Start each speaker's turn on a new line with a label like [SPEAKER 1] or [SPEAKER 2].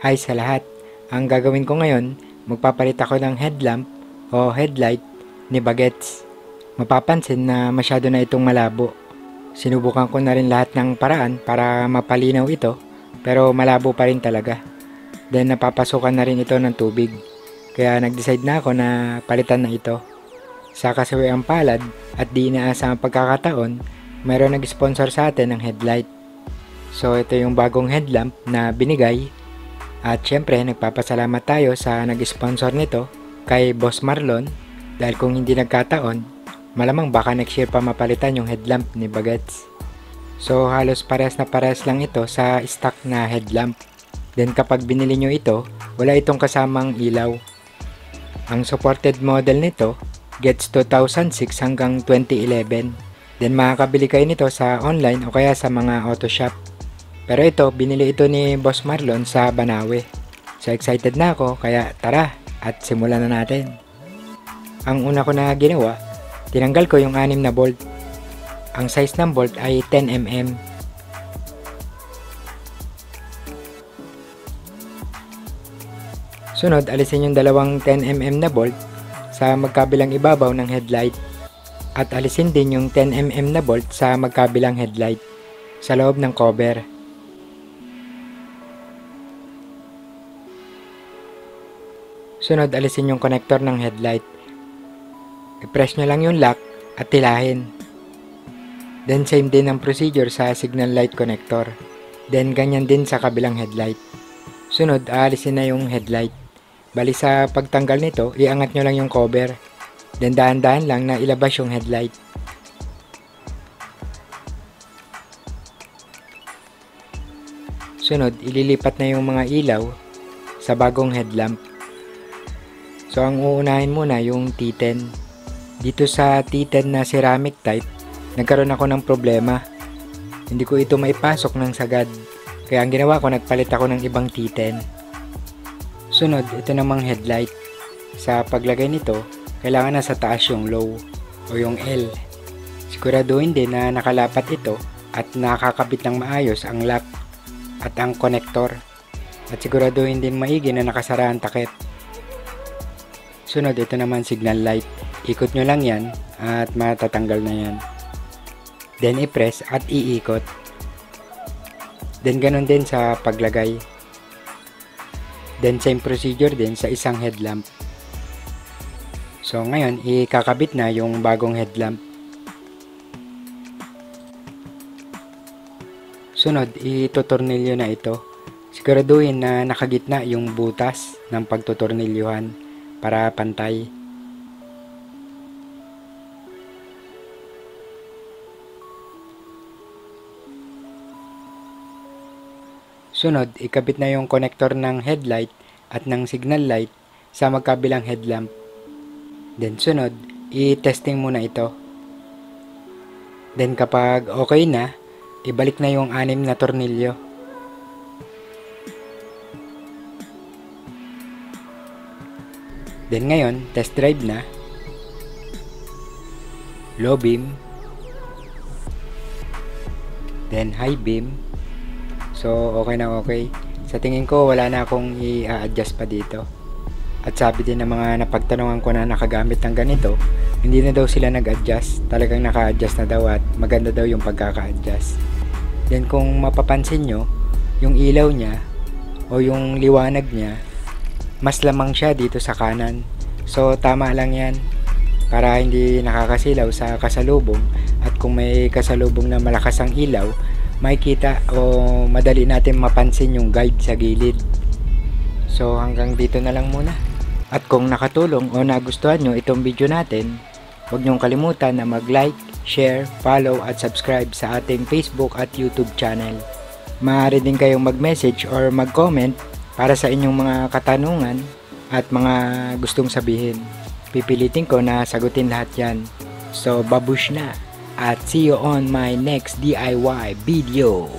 [SPEAKER 1] Hi sa lahat! Ang gagawin ko ngayon, magpapalit ako ng headlamp o headlight ni Bagets. Mapapansin na masyado na itong malabo. Sinubukan ko na rin lahat ng paraan para mapalinaw ito, pero malabo pa rin talaga. Then napapasukan na rin ito ng tubig. Kaya nag-decide na ako na palitan na ito. Sa kasawiang palad at di inaasahang pagkakataon, mayroon nag-sponsor sa atin ng headlight. So ito yung bagong headlamp na binigay. At syempre nagpapasalamat tayo sa nag-sponsor nito kay Boss Marlon, dahil kung hindi nagkataon, malamang baka next year pa mapalitan yung headlamp ni Bagets. So halos parehas na parehas lang ito sa stock na headlamp. Then kapag binili nyo ito, wala itong kasamang ilaw. Ang supported model nito gets 2006 hanggang 2011. Then makakabili kayo nito sa online o kaya sa mga auto shop. Pero ito, binili ito ni Boss Marlon sa Banawe. So excited na ako, kaya tara at simulan na natin. Ang una ko na ginawa, tinanggal ko yung 6 na bolt. Ang size ng bolt ay 10mm. Sunod, alisin yung dalawang 10mm na bolt sa magkabilang ibabaw ng headlight. At alisin din yung 10mm na bolt sa magkabilang headlight sa loob ng cover. Sunod, alisin yung connector ng headlight. I-press nyo lang yung lock at tilahin. Then same din ang procedure sa signal light connector. Then ganyan din sa kabilang headlight. Sunod, aalisin na yung headlight. Bali sa pagtanggal nito, iangat nyo lang yung cover. Then dahan-dahan lang na ilabas yung headlight. Sunod, ililipat na yung mga ilaw sa bagong headlamp. So ang uunahin muna yung T10. Dito sa T10 na ceramic type, nagkaroon ako ng problema. Hindi ko ito maipasok ng sagad. Kaya ang ginawa ko, nagpalit ako ng ibang T10. Sunod, ito namang headlight. Sa paglagay nito, kailangan na sa taas yung low o yung L. Siguraduhin din na nakalapat ito at nakakabit ng maayos ang lock at ang connector. At siguraduhin din maigi na nakasara ang takip. Sunod, ito naman signal light. Ikot nyo lang yan at matatanggal na yan. Then i-press at iikot. Then ganun din sa paglagay. Then same procedure din sa isang headlamp. So ngayon, ikakabit na yung bagong headlamp. Sunod, itutornilyo na ito. Siguraduhin na nakagitna yung butas ng pagtutornilyuhan para pantay. Sunod, ikabit na yung connector ng headlight at ng signal light sa magkabilang headlamp. Then sunod, i-testing muna ito. Then kapag okay na, ibalik na yung 6 na tornilyo. Then ngayon, test drive na. Low beam. Then high beam. So okay na okay. Sa tingin ko wala na akong i-adjust pa dito. At sabi din ng mga napagtanungan ko na nakagamit ng ganito, hindi na daw sila nag-adjust. Talagang naka-adjust na daw at maganda daw yung pagkaka-adjust. Then kung mapapansin nyo, yung ilaw niya o yung liwanag niya, mas lamang siya dito sa kanan. So tama lang yan para hindi nakakasilaw sa kasalubong. At kung may kasalubong na malakas ang ilaw, makikita o madali natin mapansin yung guide sa gilid. So hanggang dito na lang muna. At kung nakatulong o nagustuhan nyo itong video natin, huwag nyong kalimutan na mag-like, share, follow at subscribe sa ating Facebook at YouTube channel. Maaari din kayong mag-message or mag-comment para sa inyong mga katanungan at mga gustong sabihin. Pipilitin ko na sagutin lahat yan. So babush na at see you on my next DIY video.